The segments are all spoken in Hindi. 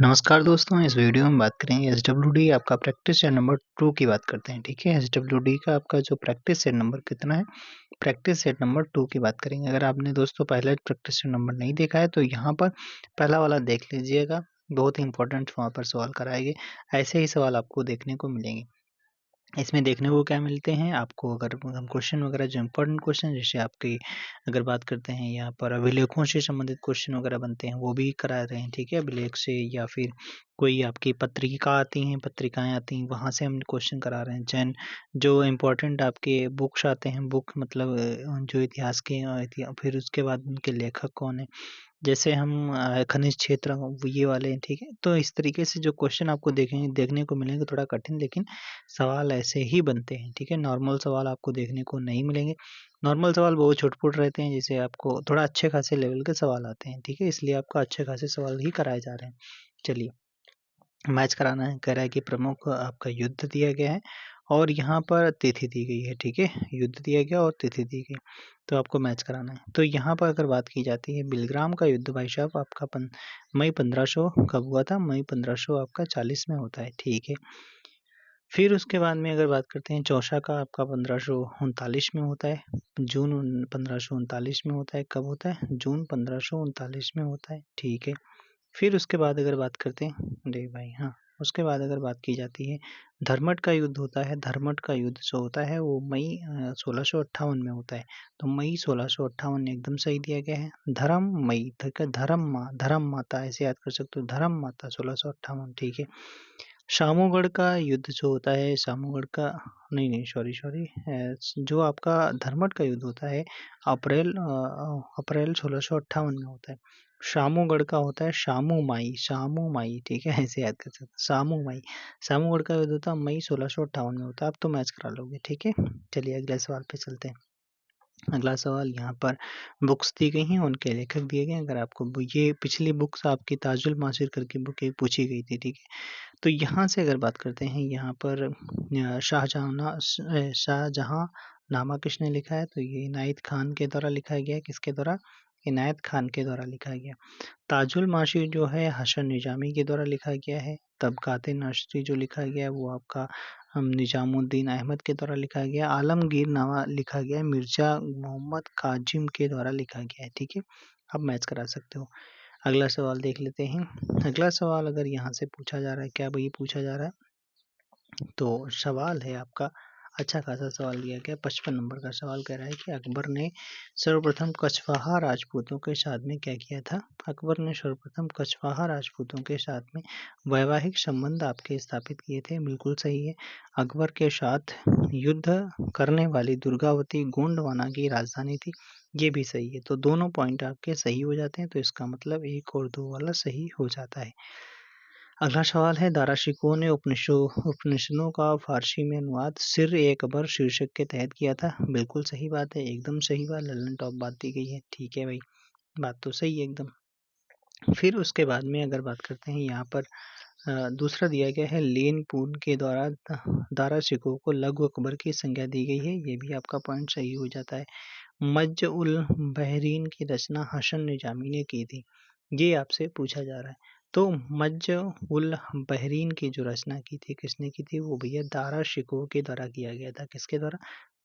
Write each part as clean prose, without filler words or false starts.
नमस्कार दोस्तों, इस वीडियो में बात करेंगे एसडब्ल्यूडी आपका प्रैक्टिस सेट नंबर 2 की बात करते हैं, ठीक है? एसडब्ल्यूडी का आपका जो प्रैक्टिस सेट नंबर कितना है? प्रैक्टिस सेट नंबर 2 की बात करेंगे। अगर आपने दोस्तों पहले प्रैक्टिस सेट नंबर नहीं देखा है तो यहाँ पर पहला वाला देख लीजिएगा, बहुत ही इंपॉर्टेंट वहाँ पर सवाल कराए गए। ऐसे ही सवाल आपको देखने को मिलेंगे। इसमें देखने को क्या मिलते हैं आपको, अगर हम क्वेश्चन वगैरह जो इम्पोर्टेंट क्वेश्चन जैसे आपकी अगर बात करते हैं यहाँ पर अभिलेखों से संबंधित क्वेश्चन वगैरह बनते हैं वो भी करा रहे हैं, ठीक है? अभिलेख से या फिर कोई आपकी पत्रिका आती हैं, पत्रिकाएँ आती हैं, वहाँ से हम क्वेश्चन करा रहे हैं। जो इम्पोर्टेंट आपके बुक्स आते हैं, बुक मतलब जो इतिहास के फिर उसके बाद उनके लेखक कौन है, जैसे हम खनिज क्षेत्र वो ये वाले हैं, ठीक है? तो इस तरीके से जो क्वेश्चन आपको देखने को मिलेंगे थोड़ा कठिन, लेकिन सवाल ऐसे ही बनते हैं, ठीक है? नॉर्मल सवाल आपको देखने को नहीं मिलेंगे। नॉर्मल सवाल बहुत छुट-पुट रहते हैं, जैसे आपको थोड़ा अच्छे खासे लेवल के सवाल आते हैं, ठीक है? इसलिए आपको अच्छे खासे सवाल ही कराए जा रहे हैं। चलिए, मैच कराना है, कह रहा है कि प्रमुख आपका युद्ध दिया गया है और यहाँ पर तिथि दी गई है, ठीक है? युद्ध दिया गया और तिथि दी गई, तो आपको मैच कराना है। तो यहाँ पर अगर बात की जाती है बिलग्राम का युद्ध भाई साहब आपका मई 1500 कब हुआ था? मई 1500 आपका 40 में होता है, ठीक है? फिर उसके बाद में अगर बात करते हैं चौसा का आपका 1539 में होता है, जून 1539 में होता है, कब होता है? जून 1539 में होता है, ठीक है? फिर उसके बाद अगर बात करते हैं अरे भाई हाँ, उसके बाद अगर बात की जाती है धर्मट का युद्ध होता है, धर्मट का युद्ध जो होता है वो मई 1658 में होता है, तो मई 1658 एकदम सही दिया गया है। धर्म मई, ठीक है? धर्म माता ऐसे याद कर सकते हो, धर्म माता 1658, ठीक है? शामूगढ़ का युद्ध जो होता है, शामूगढ़ का नहीं, सॉरी जो आपका धर्मट का युद्ध होता है अप्रैल 1658 में होता है। शामूगढ़ का होता है शामू माई, ठीक है? ऐसे याद कर सकते हैं, शामू माई। शामूगढ़ का युद्ध होता है मई 1658 में होता है, अब तो मैच करा लोगे, ठीक है? चलिए अगले सवाल पे चलते हैं। अगला सवाल यहाँ पर बुक्स दी गई हैं, उनके लेखक दिए गए हैं। अगर आपको ये पिछली बुक्स आपकी ताजुल मासिर करके बुक एक पूछी गई थी, ठीक है? तो यहाँ से अगर बात करते हैं यहाँ पर शाहजहाँनामा किसने लिखा है? तो ये इनायत खान के द्वारा लिखा गया है। किसके द्वारा? इनायत खान के द्वारा लिखा गया। ताजुल माशिर जो है हसन निजामी के द्वारा लिखा गया है। तबकाते नशरी जो लिखा गया है वो आपका निजामुद्दीन अहमद के द्वारा लिखा गया। आलमगीर नामा लिखा गया है मिर्जा मोहम्मद काजिम के द्वारा लिखा गया है, ठीक है? आप मैच करा सकते हो। अगला सवाल देख लेते हैं। अगला सवाल अगर यहाँ से पूछा जा रहा है, क्या वही पूछा जा रहा है? तो सवाल है आपका अच्छा खासा सवाल दिया गया, 55 नंबर का सवाल कह रहा है कि अकबर ने सर्वप्रथम कछवाहा राजपूतों के साथ में क्या किया था? अकबर ने सर्वप्रथम कछवाहा राजपूतों के साथ में वैवाहिक संबंध आपके स्थापित किए थे, बिल्कुल सही है। अकबर के साथ युद्ध करने वाली दुर्गावती गोंडवाना की राजधानी थी, ये भी सही है। तो दोनों पॉइंट आपके सही हो जाते हैं, तो इसका मतलब 1 और 2 वाला सही हो जाता है। अगला सवाल है दारा शिकोह ने उपनिषदों का फारसी में अनुवाद सिर-ए-कबर शीर्षक के तहत किया था, बिल्कुल सही बात है, एकदम सही बात, लल्लन टॉप बात दी गई है, ठीक है भाई, बात तो सही है एकदम। फिर उसके बाद में अगर बात करते हैं यहाँ पर दूसरा दिया गया है लेन पून के द्वारा दारा शिकोह को लघु अकबर की संज्ञा दी गई है, ये भी आपका पॉइंट सही हो जाता है। मज्ज उल बहरीन की रचना हसन निजामी ने की थी, ये आपसे पूछा जा रहा है। तो मज्ज उल बहरीन की जो रचना की थी किसने की थी? वो भैया दारा शिकोह के द्वारा किया गया था। किसके द्वारा?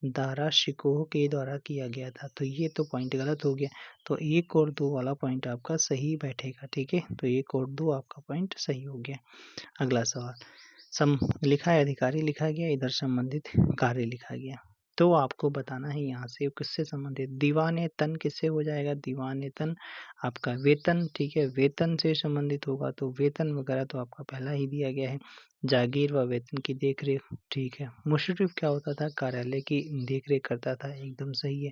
दारा शिकोह के द्वारा किया गया था। तो ये तो पॉइंट गलत हो गया, तो 1 और 2 वाला पॉइंट आपका सही बैठेगा, ठीक है? तो 1 और 2 आपका पॉइंट सही हो गया। अगला सवाल लिखा है अधिकारी लिखा गया, इधर संबंधित कार्य लिखा गया, तो आपको बताना है यहाँ से किससे संबंधित। दीवाने तन किससे हो जाएगा? दीवाने तन आपका वेतन, ठीक है? वेतन से संबंधित होगा, तो वेतन वगैरह तो आपका पहला ही दिया गया है। जागीर व वेतन की देखरेख, ठीक है। मुशर्रिफ क्या होता था? कार्यालय की देखरेख करता था, एकदम सही है।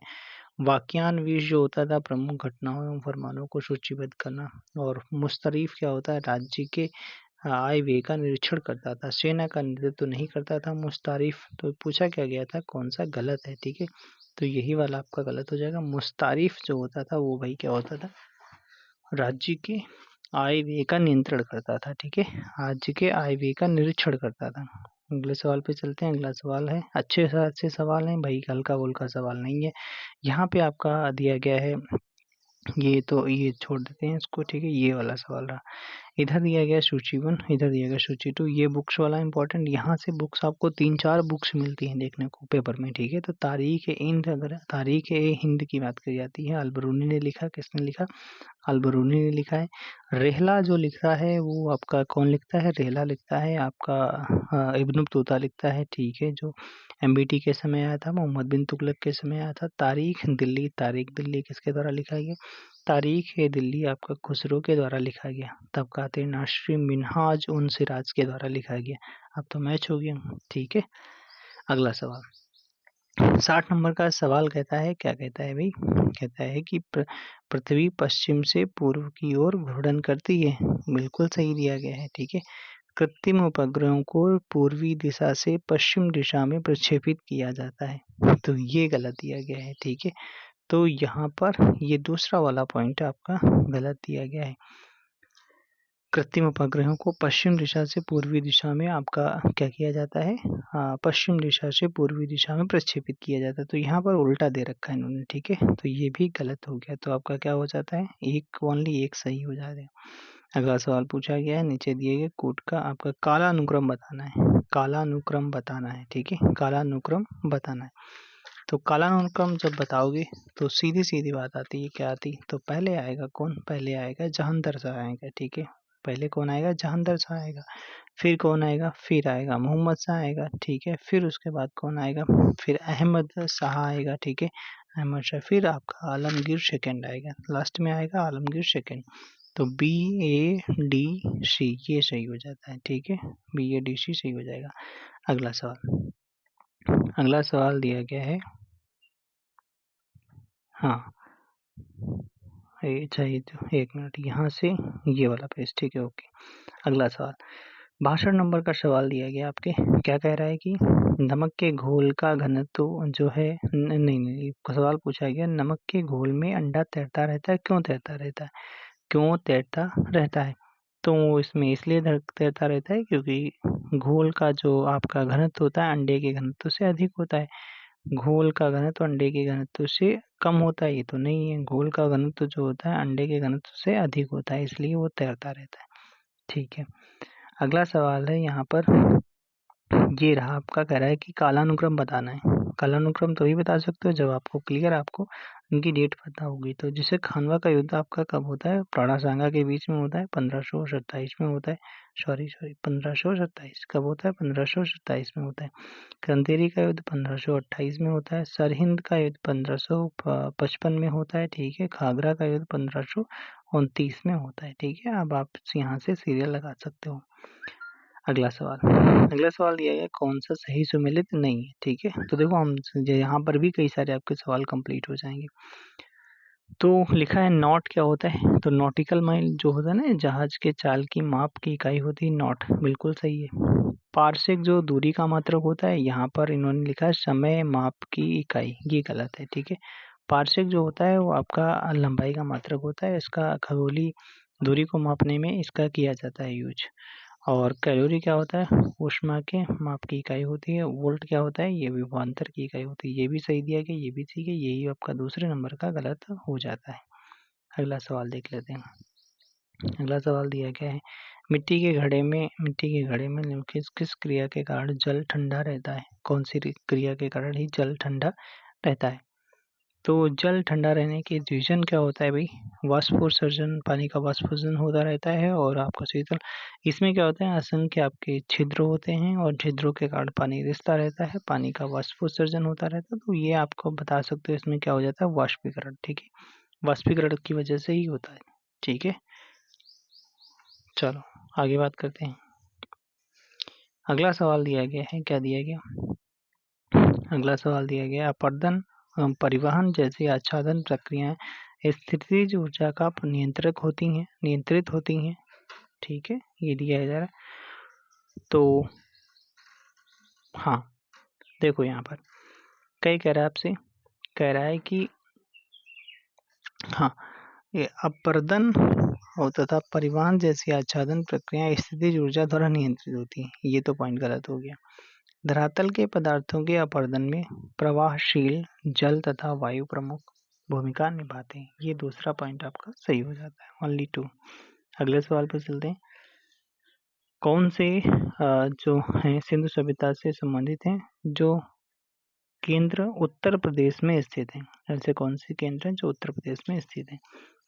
वाक्यान्वेष जो होता था प्रमुख घटनाओं एवं फरमानों को सूचीबद्ध करना। और मुस्तरीफ क्या होता है? राज्य के आय व्यय का निरीक्षण करता था, सेना का नेतृत्व तो नहीं करता था। मुस्तारिफ तो पूछा क्या गया था, कौन सा गलत है, ठीक है? तो यही वाला आपका गलत हो जाएगा। मुस्तारिफ जो होता था वो भाई क्या होता था? राज्य के आय व्यय का नियंत्रण करता था, ठीक है? राज्य के आय व्यय का निरीक्षण करता था। अगले सवाल पे चलते हैं। अगला सवाल है अच्छे से अच्छे सवाल हैं भाई, हल्का फुल्का सवाल नहीं है। यहाँ पे आपका दिया गया है, ये तो ये छोड़ देते हैं इसको, ठीक है? ये वाला सवाल रहा, इधर दिया गया सूची 1, इधर दिया गया सूची 2। ये बुक्स वाला इंपॉर्टेंट, यहाँ से बुक्स आपको 3-4 बुक्स मिलती हैं देखने को पेपर में, ठीक है। तो तारीख हिंद, अगर तारीख हिंद की बात करी जाती है, अलबरूनी ने लिखा, किसने लिखा? अलबरूनी ने लिखा है। रेहला जो लिखता है वो आपका कौन लिखता है? रेहला लिखता है आपका इब्न बतूता लिखता है, ठीक है, जो एमबीटी के समय आया था, मोहम्मद बिन तुगलक के समय आया था। तारीख दिल्ली किसके द्वारा लिखा गया? तारीख दिल्ली आपका खुसरो के द्वारा लिखा गया। तबकात नाशरी मिनहाज उन सिराज के द्वारा लिखा गया। अब तो मैच हो गया, ठीक है। अगला सवाल 60 नंबर का सवाल कहता है, क्या कहता है भाई? कहता है कि पृथ्वी पश्चिम से पूर्व की ओर घूर्णन करती है। बिल्कुल सही दिया गया है, ठीक है। कृत्रिम उपग्रहों को पूर्वी दिशा से पश्चिम दिशा में प्रक्षेपित किया जाता है, तो ये गलत दिया गया है, ठीक है। तो यहाँ पर ये दूसरा वाला पॉइंट आपका गलत दिया गया है। कृत्रिम उपग्रहों को पश्चिम दिशा से पूर्वी दिशा में आपका क्या किया जाता है? पश्चिम दिशा से पूर्वी दिशा में प्रक्षेपित किया जाता है। तो यहाँ पर उल्टा दे रखा है इन्होंने, ठीक है। तो ये भी गलत हो गया। तो आपका क्या हो जाता है? ओनली एक सही हो जाता है। अगला सवाल पूछा गया है, नीचे दिए गए कोड का आपका कालानुक्रम बताना है। कालानुक्रम बताना है, ठीक है। कालानुक्रम बताना है। तो कालानुक्रम जब बताओगे तो सीधी सीधी बात आती है, क्या आती? तो पहले आएगा कौन? पहले आएगा जहांदर शाह आएगा, ठीक है। पहले कौन आएगा? जहांदर शाह आएगा। फिर कौन आएगा? फिर आएगा मोहम्मद शाह आएगा, ठीक है। फिर उसके बाद कौन आएगा? फिर अहमद शाह आएगा, ठीक है, अहमद शाह। फिर आपका आलमगीर सेकंड आएगा, लास्ट में आएगा आलमगीर सेकंड। तो BADC ये सही हो जाता है, ठीक है। BADC सही हो जाएगा। अगला सवाल दिया गया है, हाँ चाहिए तो 1 मिनट, यहाँ से ये वाला पेज, ठीक है, ओके। अगला सवाल, 62 नंबर का सवाल दिया गया आपके। क्या कह रहा है कि नमक के घोल का घनत्व जो है नहीं, सवाल पूछा गया, नमक के घोल में अंडा तैरता रहता है, क्यों तैरता रहता है? क्यों तैरता रहता है? तो इसमें इसलिए तैरता रहता है क्योंकि घोल का जो आपका घनत्व होता है अंडे के घनत्व से अधिक होता है। घोल का घनत्व अंडे के घनत्व से कम होता है, ये तो नहीं है। घोल का घनत्व जो होता है अंडे के घनत्व से अधिक होता है, इसलिए वो तैरता रहता है, ठीक है। अगला सवाल है यहाँ पर, ये रहा आपका, कह रहा है कि कालानुक्रम बताना है। कालानुक्रम तभी बता सकते हो जब आपको उनकी डेट पता होगी। तो जैसे खानवा का युद्ध आपका कब होता है? प्राणा सांगा के बीच में होता है, 1527 में होता है। सॉरी 1527 कब होता है? 1527 में होता है। कंदेरी का युद्ध 1528 में होता है। सरहिंद का युद्ध 1555 में होता है, ठीक है। खागरा का युद्ध 1529 में होता है, ठीक है। अब आप यहाँ से सीरियल लगा सकते हो। अगला सवाल दिया गया कौन सा सही सुमेलित नहीं है, ठीक है। तो देखो हम यहाँ पर भी कई सारे आपके सवाल कंप्लीट हो जाएंगे। तो लिखा है नॉट क्या होता है? तो नॉटिकल माइल जो होता है ना, जहाज के चाल की माप की इकाई होती है नॉट, बिल्कुल सही है। पार्सेक जो दूरी का मात्रक होता है, यहाँ पर इन्होंने लिखा है समय माप की इकाई, ये गलत है, ठीक है। पार्सेक जो होता है वो आपका लंबाई का मात्रक होता है, इसका खगोलीय दूरी को मापने में इसका किया जाता है यूज। और कैलोरी क्या होता है? ऊष्मा के माप की इकाई होती है। वोल्ट क्या होता है? ये विभवांतर की इकाई होती है। ये भी सही दिया गया, ये भी ठीक है, यही आपका दूसरे नंबर का गलत हो जाता है। अगला सवाल देख लेते हैं। अगला सवाल दिया गया है, मिट्टी के घड़े में निम्नलिखित किस क्रिया के कारण जल ठंडा रहता है? कौन सी क्रिया के कारण ही जल ठंडा रहता है? तो जल ठंडा रहने के रीजन क्या होता है भाई? वाष्पोत्सर्जन, पानी का वाष्पोत्सर्जन होता रहता है, और आपका शीतल, इसमें क्या होता है, असंख्य आपके छिद्र होते हैं और छिद्रों के कारण पानी रिसता रहता है, पानी का वाष्पोत्सर्जन होता रहता है। तो ये आपको बता सकते हो इसमें क्या हो जाता है, वाष्पीकरण, ठीक है। वाष्पीकरण की वजह से ही होता है, ठीक है। चलो आगे बात करते हैं। अगला सवाल दिया गया है, क्या दिया गया? अगला सवाल दिया गया, अपर्दन परिवहन जैसी आच्छादन प्रक्रियाएं स्थितिज ऊर्जा का नियंत्रित होती हैं, ठीक है, ये दिया जा रहा है। तो हाँ देखो यहाँ पर कई कह रहा है आपसे, कह रहा है कि हाँ ये अपर्दन और तथा परिवहन जैसी आच्छादन प्रक्रियाएं स्थितिज ऊर्जा द्वारा नियंत्रित होती हैं, ये तो पॉइंट गलत हो गया। धरातल के पदार्थों के अपर्दन में प्रवाहशील जल तथा वायु प्रमुख भूमिका निभाते हैं, ये दूसरा पॉइंट आपका सही हो जाता है, ओनली 2। अगले सवाल पर चलते हैं। कौन से जो हैं सिंधु सभ्यता से संबंधित हैं जो केंद्र उत्तर प्रदेश में स्थित हैं? ऐसे कौन से केंद्र हैं जो उत्तर प्रदेश में स्थित हैं?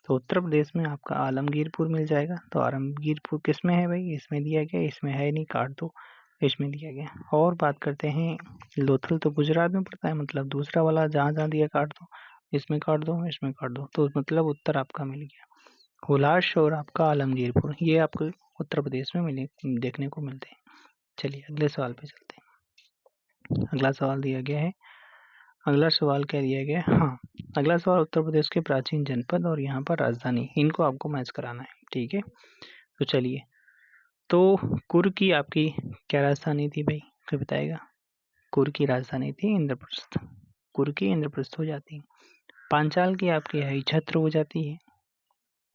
तो उत्तर प्रदेश में आपका आलमगीरपुर मिल जाएगा। तो आलमगीरपुर किस में है भाई? इसमें दिया गया, इसमें है नहीं, काट दो, इसमें दिया गया। और बात करते हैं लोथल, तो गुजरात में पड़ता है, मतलब दूसरा वाला जहाँ जहाँ दिया काट दो, इसमें काट दो, इसमें काट दो, तो मतलब उत्तर आपका मिल गया। हुलास और आपका आलमगीरपुर ये आपको उत्तर प्रदेश में मिले देखने को मिलते हैं। चलिए अगले सवाल पे चलते हैं। अगला सवाल दिया गया है, अगला सवाल क्या दिया गया है? हाँ, अगला सवाल उत्तर प्रदेश के प्राचीन जनपद और यहाँ पर राजधानी, इनको आपको मैच कराना है, ठीक है। तो चलिए, तो कुर की आपकी क्या राजधानी थी भाई? कोई बताएगा? कुर की राजधानी थी इंद्रप्रस्थ। कुर की इंद्रप्रस्थ हो जाती है। पांचाल की आपकी है छत्र हो जाती है।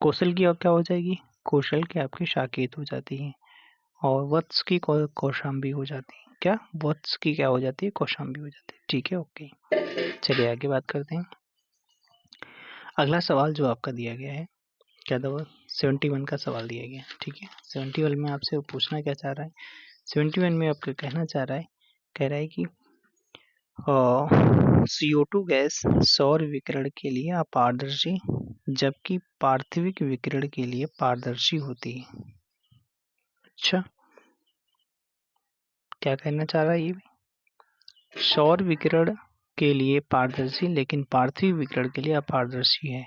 कौशल की अब क्या हो जाएगी? कौशल की आपकी साकेत हो जाती है। और वत्स की कौशाम्बी हो जाती है। क्या? वत्स की क्या हो जाती है? कौशाम्बी हो जाती है। ठीक है, ओके। चलिए आगे बात करते हैं। अगला सवाल जो आपका दिया गया है, क्या दवा 71 का सवाल दिया गया है, ठीक है। 71 में आपसे वो पूछना क्या चाह रहा है? 71 में आपका कहना चाह रहा है, कह रहा है कि CO2 गैस सौर विकिरण के लिए अपारदर्शी जबकि पार्थिविक विकिरण के लिए पारदर्शी होती है। अच्छा, क्या कहना चाह रहा है ये? सौर विकिरण के लिए पारदर्शी लेकिन पार्थिव विकिरण के लिए अपारदर्शी है।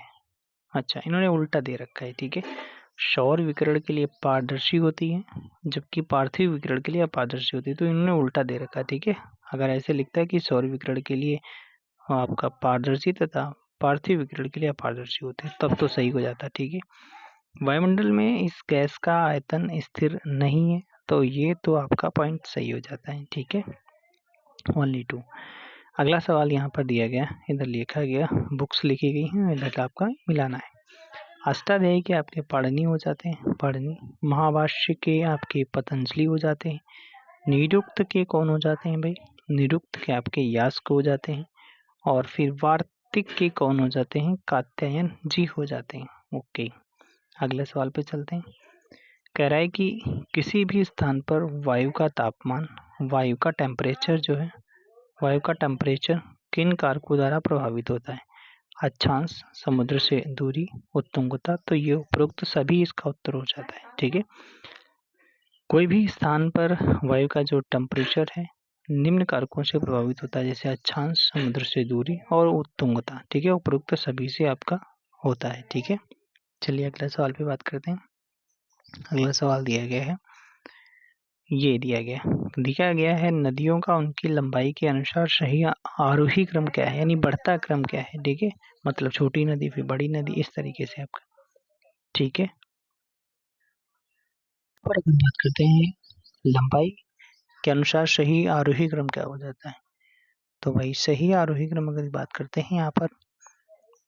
अच्छा, इन्होंने उल्टा दे रखा है, ठीक है। सौर विकिरण के लिए पारदर्शी होती है जबकि पार्थिव विकिरण के लिए अपारदर्शी होती है, तो इन्होंने उल्टा दे रखा है, ठीक है। अगर ऐसे लिखता है कि सौर विकिरण के लिए आपका पारदर्शी तथा पार्थिव विकिरण के लिए अपारदर्शी होते हैं, तब तो सही हो जाता, ठीक है। वायुमंडल में इस गैस का आयतन स्थिर नहीं है, तो ये तो आपका पॉइंट सही हो जाता है, ठीक है। ओनली 2। अगला सवाल यहाँ पर दिया गया, इधर लिखा गया, बुक्स लिखी गई हैं, इधर आपका मिलाना है। अष्टाध्यायी के आपके पाणिनि हो जाते हैं, पाणिनि। महाभाष्य के आपके पतंजलि हो जाते हैं। निरुक्त के कौन हो जाते हैं भाई? निरुक्त के आपके यास्क हो जाते हैं। और फिर वार्तिक के कौन हो जाते हैं? कात्यायन जी हो जाते हैं। ओके, अगले सवाल पे चलते हैं। कह रहा है कि किसी भी स्थान पर वायु का तापमान, वायु का टेम्परेचर जो है, वायु का टेम्परेचर किन कारकों द्वारा प्रभावित होता है? अक्षांश, समुद्र से दूरी, उत्तुंगता, तो ये उपरोक्त सभी इसका उत्तर हो जाता है, ठीक है। कोई भी स्थान पर वायु का जो टेम्परेचर है निम्न कारकों से प्रभावित होता है, जैसे अक्षांश, समुद्र से दूरी और उत्तुंगता, ठीक है। उपरोक्त सभी से आपका होता है, ठीक है। चलिए अगले सवाल पे बात करते हैं। अगला सवाल दिया गया है, ये दिया गया है नदियों का उनकी लंबाई के अनुसार सही आरोही क्रम क्या है, यानी बढ़ता क्रम क्या है, ठीक है। मतलब छोटी नदी फिर बड़ी नदी, इस तरीके से आपका, ठीक है। और अगर बात करते हैं लंबाई के अनुसार सही आरोही क्रम क्या हो जाता है, तो भाई सही आरोही क्रम अगर बात करते हैं यहाँ पर,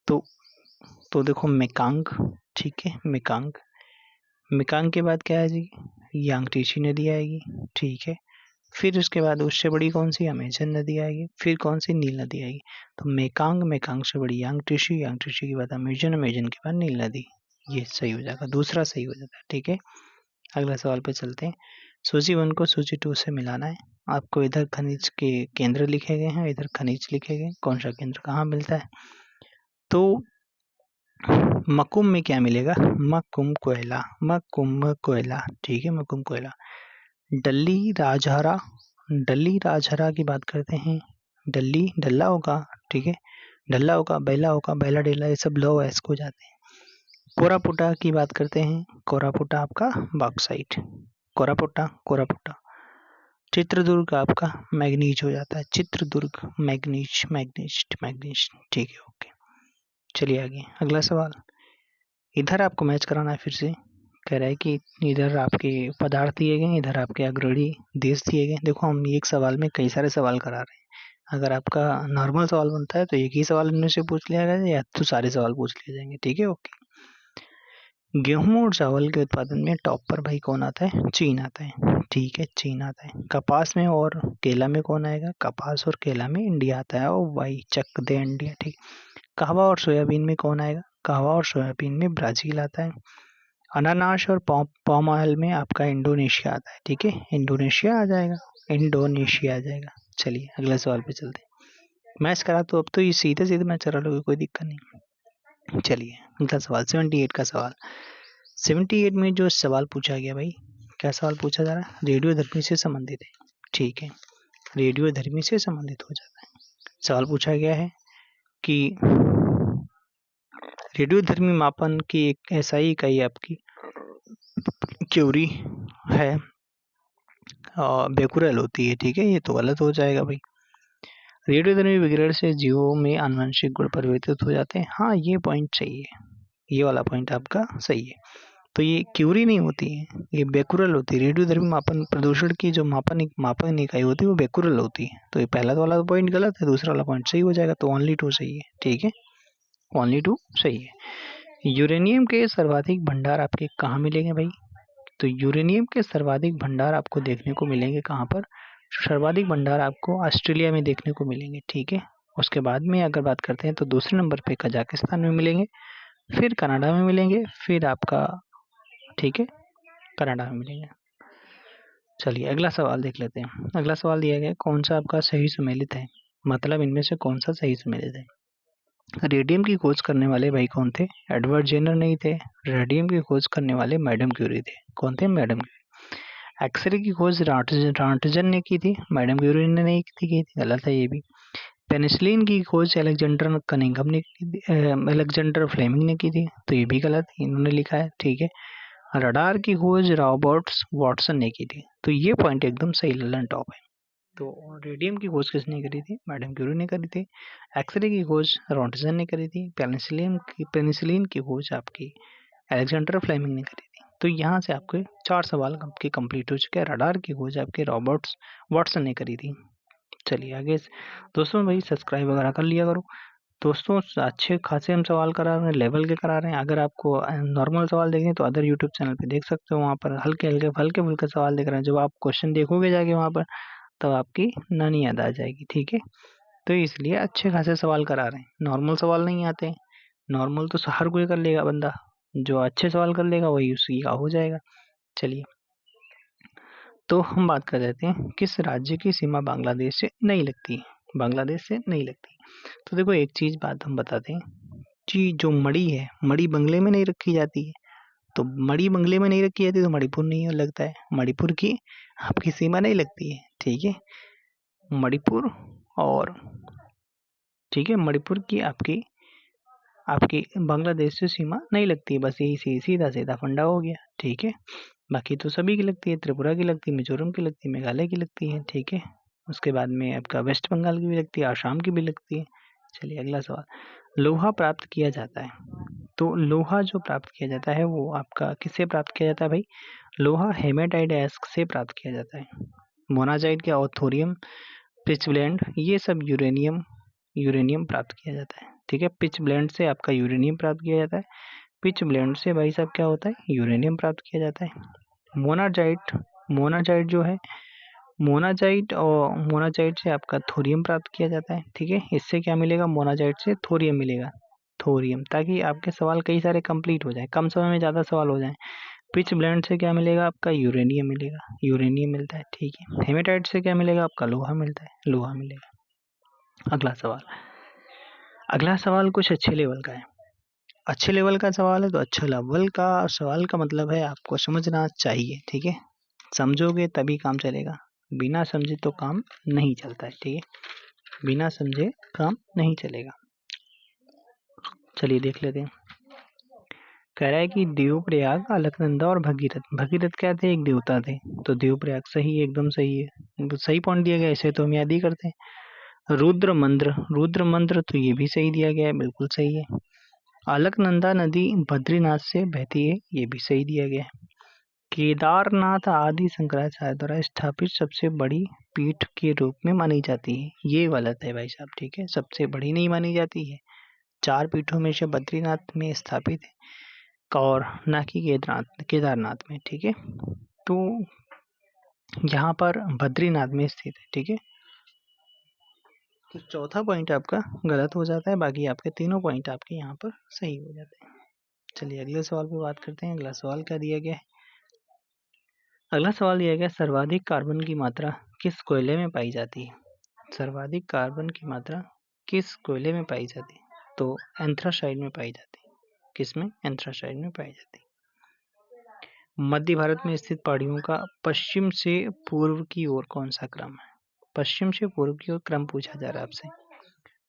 तो देखो मेकांग, ठीक है। मेकांग के बाद क्या है जी? यांगटीसी नदी आएगी, ठीक है। फिर उसके बाद उससे बड़ी कौन सी? अमेजन नदी आएगी। फिर कौन सी? नील नदी आएगी। तो मेकांग से बड़ी यांगटीसी के बाद अमेजन के बाद नील नदी, ये सही हो जाएगा, दूसरा सही हो जाता है, ठीक है। अगला सवाल पे चलते हैं। सूची 1 को सूची 2 से मिलाना है आपको। इधर खनिज के केंद्र लिखे गए हैं, इधर खनिज लिखे गए, कौन सा केंद्र कहाँ मिलता है। तो मकुम में क्या मिलेगा? मकुम कोयला, ठीक है, मकुम कोयला। डल्ली राजहरा की बात करते हैं, डल्ला होगा, ठीक है। डल्ला होगा, बैला डेला, ये सब लो एस को जाते हैं। कोरापुटा की बात करते हैं, कोरापुटा आपका बॉक्साइट, कोरापुटा। चित्रदुर्ग आपका मैग्नीज हो जाता है, चित्रदुर्ग मैग्नीज, ठीक है, ओके। चलिए आगे अगला सवाल। इधर आपको मैच कराना है फिर से। कह रहा है कि इधर आपके पदार्थ दिए गए, इधर आपके अग्रणी देश दिए गए। देखो हम एक सवाल में कई सारे सवाल करा रहे हैं। अगर आपका नॉर्मल सवाल बनता है तो एक ही सवाल इनमें से पूछ लिया जाएगा या तो सारे सवाल पूछ लिए जाएंगे, ठीक है, ओके। गेहूं और चावल के उत्पादन में टॉप पर भाई कौन आता है? चीन आता है, ठीक है, चीन आता है। कपास में और केला में कौन आएगा? कपास और केला में इंडिया आता है, और वाई चक दे इंडिया, ठीक। कहवा और सोयाबीन में कौन आएगा? कहवा और सोयाबीन में ब्राजील आता है। अनानास और पाम ऑयल में आपका इंडोनेशिया आता है, ठीक है, इंडोनेशिया आ जाएगा, इंडोनेशिया आ जाएगा। चलिए अगले सवाल पे चलते हैं। मैच करा तो अब तो ये सीधे सीधे मैच करा लोगे, कोई दिक्कत नहीं। चलिए अगला सवाल 78 का सवाल। 78 में जो सवाल पूछा गया भाई, क्या सवाल पूछा जा रहा है? रेडियोधर्मी से संबंधित है, ठीक है, रेडियोधर्मी से संबंधित हो जाता है। सवाल पूछा गया है कि रेडियोधर्मी मापन की एक एसआई इकाई आपकी क्यूरी है, बेकुरल होती है, ठीक है, ये तो गलत हो जाएगा भाई। रेडियोधर्मी विकिरण से जीवों में आनुवंशिक गुण परिवर्तित हो जाते हैं, हाँ ये पॉइंट सही है, ये वाला पॉइंट आपका सही है। तो ये क्यूरी नहीं होती है, ये बेकुरल होती है। रेडियोधर्मी मापन प्रदूषण की जो मापन इकाई होती है वो बेकुरल होती है। तो ये पहला वाला पॉइंट गलत है, दूसरा वाला पॉइंट सही हो जाएगा, तो ओनली 2 सही है, ठीक है, ओनली 2 सही है। यूरेनियम के सर्वाधिक भंडार आपके कहाँ मिलेंगे भाई? तो यूरेनियम के सर्वाधिक भंडार आपको देखने को मिलेंगे कहाँ पर? सर्वाधिक भंडार आपको ऑस्ट्रेलिया में देखने को मिलेंगे, ठीक है। उसके बाद में अगर बात करते हैं तो दूसरे नंबर पे कजाकिस्तान में मिलेंगे, फिर कनाडा में मिलेंगे, फिर आपका, ठीक है, कनाडा में मिलेंगे। चलिए अगला सवाल देख लेते हैं। अगला सवाल दिया गया कौन सा आपका सही सुमेलित है, मतलब इनमें से कौन सा सही सुमेलित है। रेडियम की खोज करने वाले भाई कौन थे? एडवर्ड जेनर नहीं थे। रेडियम की खोज करने वाले मैडम क्यूरी थे। कौन थे? Madam Curie. एक्सरे की खोज रॉन्टजन ने की थी, मैडम क्यूरी ने नहीं की थी, गलत है ये भी। पेनिसिलिन की खोज अलेक्जेंडर कनिंघम ने की थी, अलेक्जेंडर फ्लेमिंग ने की थी, तो ये भी गलत, इन्होंने लिखा है, ठीक है। रडार की खोज रॉबर्ट्स वाटसन ने की थी, तो ये पॉइंट एकदम सही, ललन टॉप है। तो रेडियम की खोज किसने करी थी? मैडम क्यूरी ने करी थी। एक्सरे की खोज रॉन्टसन ने करी थी। पेनिसिलिन की खोज आपकी अलेक्जेंडर फ्लेमिंग ने करी थी। तो यहाँ से आपके 4 सवाल आपके कंप्लीट हो चुके हैं। रडार की खोज आपके रॉबर्ट्स वाटसन ने करी थी। चलिए आगे दोस्तों, भाई सब्सक्राइब वगैरह कर लिया करो दोस्तों, अच्छे खासे हम सवाल करा रहे हैं, लेवल के करा रहे हैं। अगर आपको नॉर्मल सवाल देखने तो अदर यूट्यूब चैनल पे देख सकते हो, वहाँ पर हल्के फुल्के सवाल देख रहे हैं। जब आप क्वेश्चन देखोगे जाके वहाँ पर, तब आपकी नानी याद आ जाएगी, ठीक है। तो इसलिए अच्छे खासे सवाल करा रहे हैं, नॉर्मल सवाल नहीं आते। नॉर्मल तो हर कोई कर लेगा बंदा, जो अच्छे सवाल कर लेगा वही उसी का हो जाएगा। चलिए तो हम बात कर लेते हैं किस राज्य की सीमा बांग्लादेश से नहीं लगती है, बांग्लादेश से नहीं लगती। तो देखो एक चीज बात हम बताते हैं कि जो मड़ी है, मड़ी बंगले में नहीं रखी जाती है। तो मड़ी बंगले में नहीं रखी जाती तो मणिपुर नहीं लगता है, मणिपुर की आपकी सीमा नहीं लगती है, ठीक है। मणिपुर और, ठीक है, मणिपुर की आपकी आपकी बांग्लादेश से सीमा नहीं लगती है, बस यही सीधा सीधा फंडा हो गया, ठीक है। बाकी तो सभी की लगती है, त्रिपुरा की लगती है, मिजोरम की लगती है, मेघालय की लगती है, ठीक है। उसके बाद में आपका वेस्ट बंगाल की भी लगती है, आसाम की भी लगती है। चलिए अगला सवाल। लोहा प्राप्त किया जाता है, तो लोहा जो प्राप्त किया जाता है वो आपका किससे प्राप्त किया जाता है भाई? लोहा हेमेटाइट एस्क से प्राप्त किया जाता है। मोनाजाइट के और थोरियम, पिच ब्लेंड, ये सब यूरेनियम यूरेनियम प्राप्त किया जाता है, ठीक है। पिच ब्लेंड से आपका यूरेनियम प्राप्त किया जाता है। पिच ब्लेंड से भाई साहब क्या होता है? यूरेनियम प्राप्त किया जाता है। मोनाजाइट मोनाजाइट जो है, मोनाजाइट से आपका थोरियम प्राप्त किया जाता है, ठीक है। इससे क्या मिलेगा? मोनाजाइट से थोरियम मिलेगा, थोरियम, ताकि आपके सवाल कई सारे कंप्लीट हो जाए, कम समय में ज़्यादा सवाल हो जाए। पिच ब्लेंड से क्या मिलेगा? आपका यूरेनियम मिलेगा, यूरेनियम मिलता है, ठीक है। हेमेटाइट से क्या मिलेगा? आपका लोहा मिलता है, लोहा मिलेगा। अगला सवाल कुछ अच्छे लेवल का है। अच्छे लेवल का सवाल है तो अच्छे लेवल का सवाल का मतलब है आपको समझना चाहिए, ठीक है। समझोगे तभी काम चलेगा, बिना समझे तो काम नहीं चलता है, ठीक है, बिना समझे काम नहीं चलेगा। चलिए देख लेते हैं। कह रहा है कि देवप्रयाग, अलकनंदा और भगीरथ, भगीरथ क्या थे? एक देवता थे। तो देवप्रयाग सही, एकदम सही है, सही पॉइंट दिया गया, इसे तो हम याद ही करते हैं। रुद्र मंत्र तो ये भी सही दिया गया है, बिल्कुल सही है। अलकनंदा नदी बद्रीनाथ से बहती है, ये भी सही दिया गया है। केदारनाथ आदि शंकराचार्य द्वारा स्थापित सबसे बड़ी पीठ के रूप में मानी जाती है, ये गलत है भाई साहब, ठीक है, सबसे बड़ी नहीं मानी जाती है। 4 पीठों में से बद्रीनाथ में स्थापित है और ना कि केदारनाथ में, ठीक है। तो यहाँ पर बद्रीनाथ में स्थित है, ठीक है। तो चौथा पॉइंट आपका गलत हो जाता है, बाकी आपके तीनों पॉइंट आपके यहाँ पर सही हो जाते हैं। चलिए अगले सवाल पे बात करते हैं। अगला सवाल क्या दिया गया है? अगला सवाल दिया गया सर्वाधिक कार्बन की मात्रा किस कोयले में पाई जाती है? सर्वाधिक कार्बन की मात्रा किस कोयले में पाई जाती है? तो एंथ्रासाइड में पाई जाती है। किसमें? एंथ्रासाइड में पाई जाती है। मध्य भारत में स्थित पहाड़ियों का पश्चिम से पूर्व की ओर कौन सा क्रम है? पश्चिम से पूर्व की ओर क्रम पूछा जा रहा है आपसे।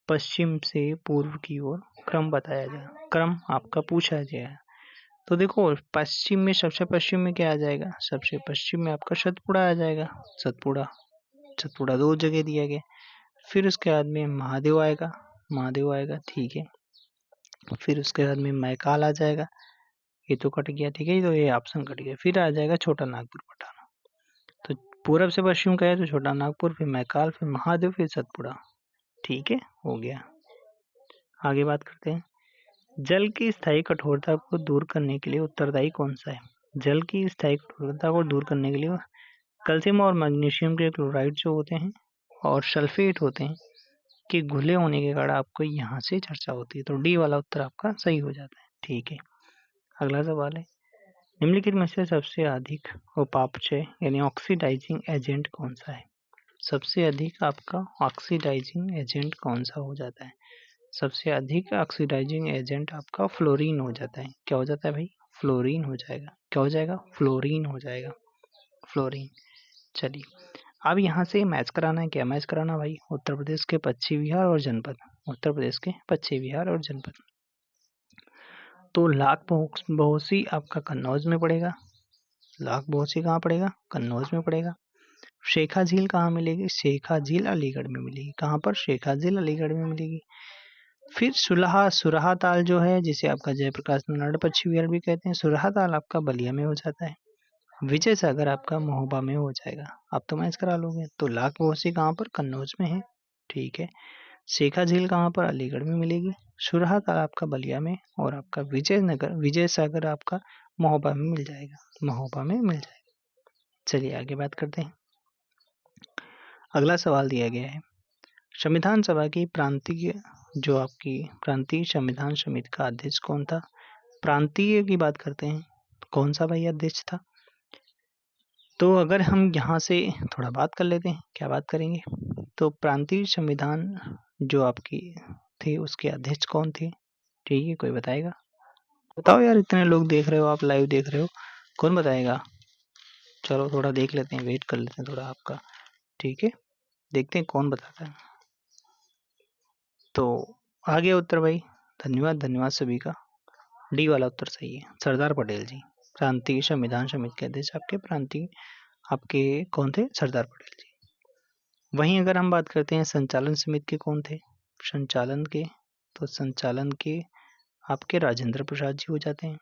पश्चिम से पूर्व की ओर क्रम बताया जाए, क्रम आपका पूछा गया है। तो देखो पश्चिम में, सबसे पश्चिम में क्या आ जाएगा? सबसे पश्चिम में आपका सतपुड़ा आ जाएगा। सतपुड़ा, सतपुड़ा 2 जगह दिया गया। फिर उसके बाद में महादेव आएगा, महादेव आएगा, ठीक है। फिर उसके बाद में मैकाल आ जाएगा, ये तो कट गया, ठीक है, तो ये ऑप्शन कट गया। फिर आ जाएगा छोटा नागपुर पटाना। तो पूरब से पश्चिम का है तो छोटा नागपुर, फिर मैकाल, फिर महादेव, फिर सतपुड़ा, ठीक है, हो गया। आगे बात करते हैं। जल की स्थायी कठोरता को दूर करने के लिए उत्तरदायी कौन सा है? जल की स्थायी कठोरता को दूर करने के लिए कैल्शियम और मैग्नीशियम के क्लोराइड जो होते हैं और सल्फेट होते हैं कि घुले होने के कारण आपको यहाँ से चर्चा होती है। तो डी वाला उत्तर आपका सही हो जाता है, ठीक है। अगला सवाल है, निम्नलिखित में से सबसे अधिक उपापचय यानी ऑक्सीडाइजिंग एजेंट कौन सा है? सबसे अधिक आपका ऑक्सीडाइजिंग एजेंट कौन सा हो जाता है? सबसे अधिक ऑक्सीडाइजिंग एजेंट आपका फ्लोरीन हो जाता है। क्या हो जाता है भाई? फ्लोरीन हो जाएगा। क्या हो जाएगा? फ्लोरीन हो जाएगा, फ्लोरीन। चलिए अब यहाँ से मैच कराना है। क्या मैच कराना भाई? उत्तर प्रदेश के पश्चिम बिहार और जनपद, उत्तर प्रदेश के पश्चिम बिहार और जनपद। तो लाख बहोसी आपका कन्नौज में पड़ेगा। लाख बहोसी कहाँ पड़ेगा? कन्नौज में पड़ेगा। शेखा झील कहाँ मिलेगी? शेखा झील अलीगढ़ में मिलेगी। कहाँ पर? शेखा झील अलीगढ़ में मिलेगी। फिर सुराहा ताल जो है, जिसे आपका जयप्रकाश नारायण पश्चिम बिहार भी कहते हैं, सुराहा ताल आपका बलिया में हो जाता है। विजय सागर आपका महोबा में हो जाएगा। आप तो मैच करा लोगे। तो लाख बहोसी कहाँ पर? कन्नौज में है, ठीक है। शेखा झील कहाँ पर? अलीगढ़ में मिलेगी। सुराहा ताल आपका बलिया में, और आपका विजय सागर आपका महोबा में मिल जाएगा, महोबा में मिल जाएगा। चलिए आगे बात करते हैं। अगला सवाल दिया गया है, संविधान सभा की प्रांतीय जो आपकी प्रांतीय संविधान समिति का अध्यक्ष कौन था? प्रांतीय की बात करते हैं, कौन सा भाई अध्यक्ष था? तो अगर हम यहाँ से थोड़ा बात कर लेते हैं, क्या बात करेंगे? तो प्रांतीय संविधान जो आपकी थी उसके अध्यक्ष कौन थे? ठीक है, कोई बताएगा? बताओ यार, इतने लोग देख रहे हो, आप लाइव देख रहे हो, कौन बताएगा? चलो थोड़ा देख लेते हैं, वेट कर लेते हैं थोड़ा आपका, ठीक है, देखते हैं कौन बताता है। तो आ गया उत्तर भाई, धन्यवाद, धन्यवाद सभी का। डी वाला उत्तर सही है, सरदार पटेल जी। प्रांतीय संविधान समिति के अध्यक्ष आपके प्रांतीय आपके कौन थे? सरदार पटेल जी। वहीं अगर हम बात करते हैं संचालन समिति के कौन थे? संचालन के, तो संचालन के आपके राजेंद्र प्रसाद जी हो जाते हैं।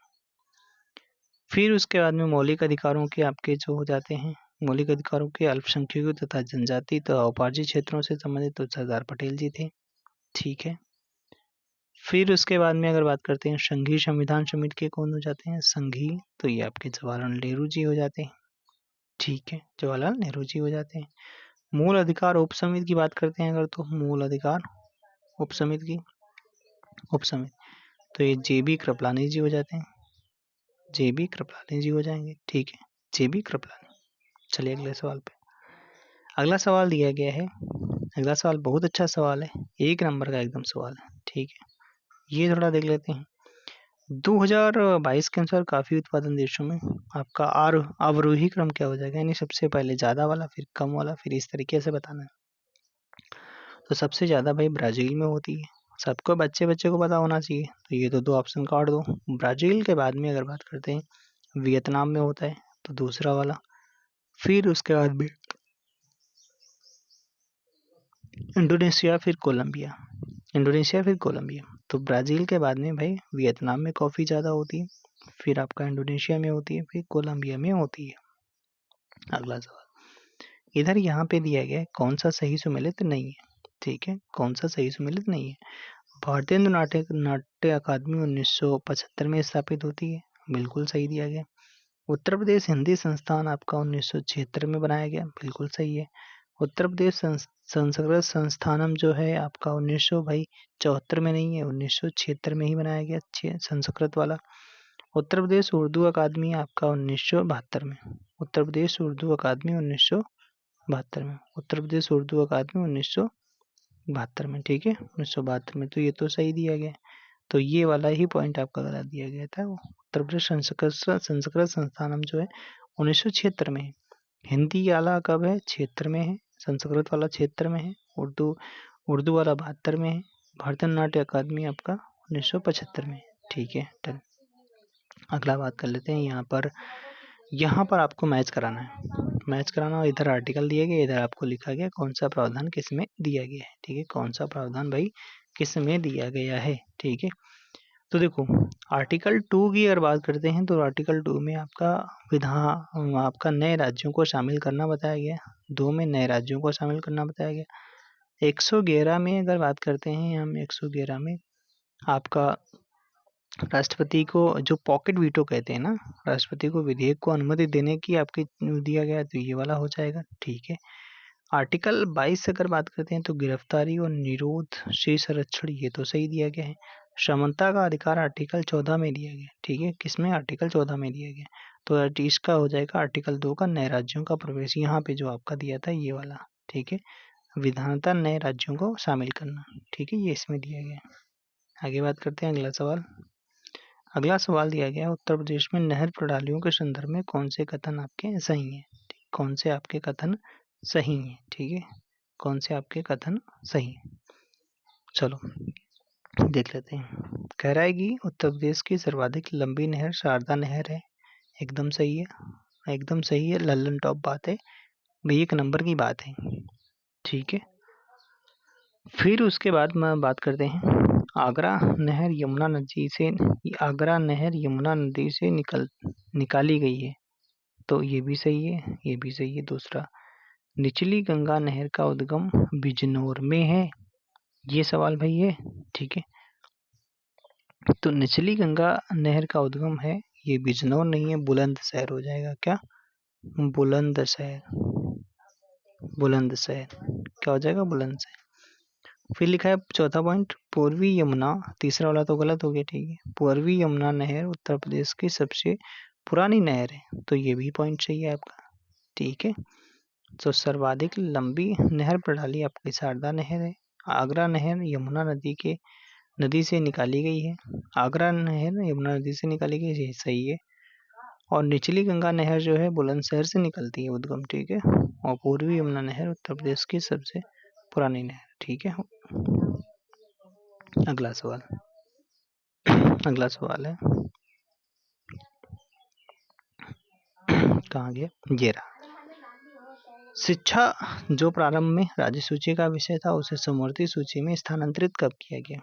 फिर उसके बाद में मौलिक अधिकारों के आपके जो हो जाते हैं, मौलिक अधिकारों के अल्पसंख्यकों तथा जनजाति तथा उपार्जित क्षेत्रों से संबंधित तो सरदार पटेल जी थे, ठीक है। फिर उसके बाद में अगर बात करते हैं संघीय संविधान समिति के कौन हो जाते हैं? संघीय, तो ये आपके जवाहरलाल नेहरू जी हो जाते हैं, ठीक है, जवाहरलाल नेहरू जी हो जाते हैं। मूल अधिकार उपसमिति की बात करते हैं अगर, तो मूल अधिकार उपसमिति की उपसमिति, तो ये जेबी कृपलानी जी हो जाते हैं, जेबी कृपलानी जी हो जाएंगे, ठीक है, जेबी कृपलानी। चलिए अगले सवाल पे। अगला सवाल दिया गया है, अगला सवाल बहुत अच्छा सवाल है, 1 नंबर का एकदम सवाल है, ठीक है। ये थोड़ा देख लेते हैं। 2022 के अनुसार काफी उत्पादन देशों में आपका अवरोही क्रम क्या हो जाएगा? यानी सबसे पहले ज्यादा वाला, फिर कम वाला, फिर इस तरीके से बताना है। तो सबसे ज्यादा भाई ब्राजील में होती है, सबको बच्चे बच्चे को पता होना चाहिए। तो ये तो 2 ऑप्शन काट दो। ब्राजील के बाद में अगर बात करते हैं वियतनाम में होता है, तो दूसरा वाला। फिर उसके बाद में इंडोनेशिया, फिर कोलंबिया, इंडोनेशिया फिर कोलंबिया। तो ब्राजील के बाद में भाई वियतनाम में कॉफ़ी ज़्यादा होती है, फिर आपका इंडोनेशिया में होती है, फिर कोलंबिया में होती है। अगला सवाल इधर यहाँ पे दिया गया है, कौन सा सही सुमेलित नहीं है, ठीक है, कौन सा सही सुमेलित नहीं है? भारतीय नाट्य अकादमी 1975 में स्थापित होती है, बिल्कुल सही दिया गया। उत्तर प्रदेश हिंदी संस्थान आपका 1976 में बनाया गया, बिल्कुल सही है। उत्तर प्रदेश संस्कृत संस्थानम जो है आपका 1974 में नहीं है, 1976 में ही बनाया गया संस्कृत वाला। उत्तर प्रदेश उर्दू अकादमी आपका 1972 में, उत्तर प्रदेश उर्दू अकादमी 1972 में, उत्तर प्रदेश उर्दू अकादमी 1972 में, ठीक है, 1972 में। तो ये तो सही दिया गया, तो ये वाला ही पॉइंट आपका गलत दिया गया था। उत्तर प्रदेश संस्कृत संस्थानम जो है 1976 में है। हिंदी वाला कब है? 76 में है। संस्कृत वाला 76 में है। उर्दू वाला 72 में है। भरतनाट्य अकादमी आपका 1975 में है। ठीक है, डन। अगला बात कर लेते हैं। यहाँ पर आपको मैच कराना है, मैच कराना। और इधर आर्टिकल दिया गया, इधर आपको लिखा गया कौन सा प्रावधान किस में दिया गया है। ठीक है, कौन सा प्रावधान भाई किस में दिया गया है। ठीक है, तो देखो आर्टिकल 2 की अगर बात करते हैं तो आर्टिकल 2 में आपका नए राज्यों को शामिल करना बताया गया। 2 में नए राज्यों को शामिल करना बताया गया। 111 में अगर बात करते हैं हम, 111 में आपका राष्ट्रपति को जो पॉकेट वीटो कहते हैं ना, राष्ट्रपति को विधेयक को अनुमति देने की आपकी दिया गया, तो ये वाला हो जाएगा। ठीक है, आर्टिकल 22 से अगर बात करते हैं तो गिरफ्तारी और निरोध से संरक्षण, ये तो सही दिया गया है। समानता का अधिकार आर्टिकल 14 में दिया गया। ठीक है, किसमें? आर्टिकल 14 में दिया गया। तो इसका हो जाएगा आर्टिकल 2 का नए राज्यों का प्रवेश, यहाँ पे जो आपका दिया था ये वाला। ठीक है, विधानता नए राज्यों को शामिल करना। ठीक है, ये इसमें दिया गया। आगे बात करते हैं अगला सवाल। अगला सवाल दिया गया, उत्तर प्रदेश में नहर प्रणालियों के संदर्भ में कौन से कथन आपके सही हैं? कौन से आपके कथन सही हैं? ठीक है, कौन से आपके कथन सही हैं? चलो देख लेते हैं। कह रहा है कि उत्तर प्रदेश की सर्वाधिक लंबी नहर शारदा नहर है। एकदम सही है, एकदम सही है, लल्लन टॉप बात है भाई, 1 नंबर की बात है। ठीक है, फिर उसके बाद में बात करते हैं आगरा नहर यमुना नदी से निकाली गई है, तो ये भी सही है, ये भी सही है। दूसरा, निचली गंगा नहर का उद्गम बिजनौर में है, ये सवाल भाई है। ठीक है, तो निचली गंगा नहर का उद्गम है, ये बिजनौर नहीं है, बुलंदशहर हो जाएगा। क्या? बुलंदशहर, बुलंदशहर क्या हो जाएगा? बुलंदशहर। फिर लिखा है चौथा पॉइंट, पूर्वी यमुना, तीसरा वाला तो गलत हो गया। ठीक है, पूर्वी यमुना नहर उत्तर प्रदेश की सबसे पुरानी नहर है, तो ये भी पॉइंट सही है आपका। ठीक है, तो सर्वाधिक लंबी नहर प्रणाली आपकी शारदा नहर है। आगरा नहर यमुना नदी से निकाली गई है। आगरा नहर यमुना नदी से निकाली गई, ये सही है। और निचली गंगा नहर जो है बुलंदशहर से निकलती है उद्गम। ठीक है, और पूर्वी यमुना नहर उत्तर प्रदेश की सबसे पुरानी नहर। ठीक है, अगला सवाल, अगला सवाल है, कहाँ गया? ये रहा। शिक्षा जो प्रारंभ में राज्य सूची का विषय था, उसे समवर्ती सूची में स्थानांतरित कब किया गया?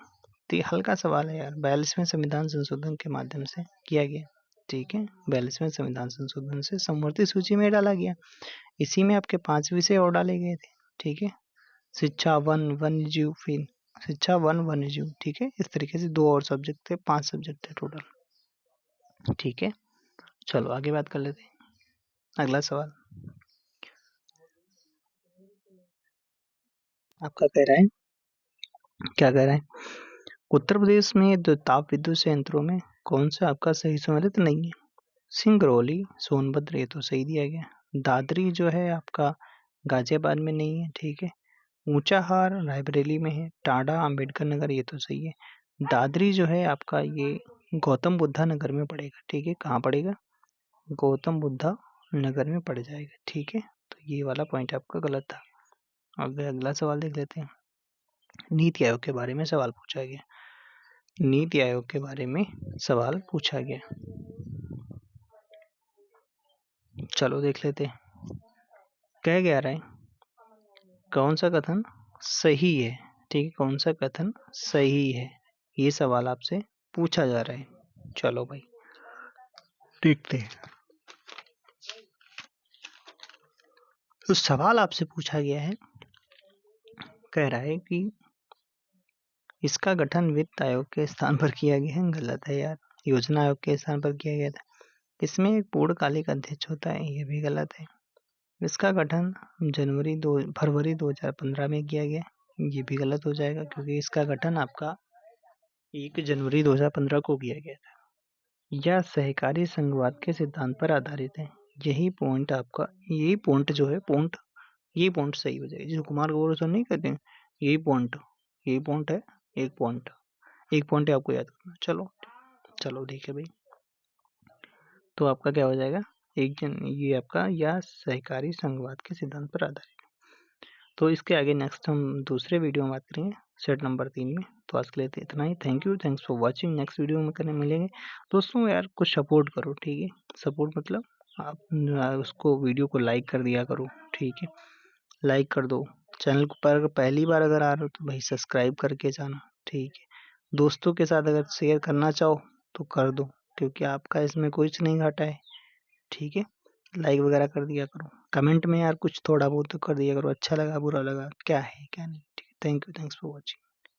तो ये हल्का सवाल है यार, 42वें संविधान संशोधन के माध्यम से किया गया। ठीक है, 42वें संविधान संशोधन से समवर्ती सूची में डाला गया। इसी में आपके 5 विषय और डाले गए थे। ठीक है, शिक्षा 1 वन्यजीव, फिर शिक्षा 1 वन्यजीव। ठीक है, इस तरीके से 2 और सब्जेक्ट थे, 5 सब्जेक्ट थे टोटल। ठीक है, चलो आगे बात कर लेते हैं। अगला सवाल आपका कह रहा है, क्या कह रहा है? उत्तर प्रदेश में ताप विद्युत संयंत्रों में कौन सा आपका सही सम्मिलित नहीं है? सिंगरौली, सोनभद्र, ये तो सही दिया गया। दादरी जो है आपका गाजियाबाद में नहीं है। ठीक है, ऊंचाहार रायबरेली में है। टाडा अंबेडकर नगर, ये तो सही है। दादरी जो है आपका ये गौतम बुद्धा नगर में पड़ेगा। ठीक है, कहाँ पड़ेगा? गौतम बुद्धा नगर में पड़ जाएगा। ठीक है, तो ये वाला पॉइंट आपका गलत था। अगला सवाल देख लेते हैं। नीति आयोग के बारे में सवाल पूछा गया। नीति आयोग के बारे में सवाल पूछा गया, चलो देख लेते हैं। कह गया रहा है कौन सा कथन सही है? ठीक है, कौन सा कथन सही है, ये सवाल आपसे पूछा जा रहा है। चलो भाई देखते हैं। तो सवाल आपसे पूछा गया है, कह रहा है कि इसका गठन वित्त आयोग के स्थान पर किया गया है। गलत है यार, योजना आयोग के स्थान पर किया गया था। इसमें एक पूर्णकालिक अध्यक्ष होता है, ये भी गलत है। इसका गठन फरवरी 2015 में किया गया, ये भी गलत हो जाएगा, क्योंकि इसका गठन आपका 1 जनवरी 2015 को किया गया था। या सहकारी संघवाद के सिद्धांत पर आधारित है। यही पॉइंट आपका, यही पॉइंट जो है पॉइंट, ये पॉइंट सही हो जाएगा। जिसे कुमार गौरव नहीं कहते हैं, यही पॉइंट है। एक पॉइंट है, आपको याद रखना। चलो ठीक है भाई। तो आपका क्या हो जाएगा, ये आपका या सहकारी संघवाद के सिद्धांत पर आधारित। तो इसके आगे नेक्स्ट हम दूसरे वीडियो में बात करेंगे, सेट नंबर 3 में। तो आज के लिए इतना ही। Thank you, thanks for watching. Next video में करने मिलेंगे। दोस्तों यार कुछ सपोर्ट करो, ठीक है। सपोर्ट मतलब आप उसको वीडियो को लाइक कर दिया करो, ठीक है। लाइक कर दो। चैनल को पर पहली बार अगर आ रहे हो तो भाई सब्सक्राइब करके जाना, ठीक है। दोस्तों के साथ अगर शेयर करना चाहो तो कर दो, क्योंकि आपका इसमें कुछ नहीं घाटा है, ठीक है। लाइक वगैरह कर दिया करो। कमेंट में यार कुछ थोड़ा बहुत तो कर दिया करो, अच्छा लगा बुरा लगा क्या है क्या नहीं, ठीक है। Thank you, thanks for watching.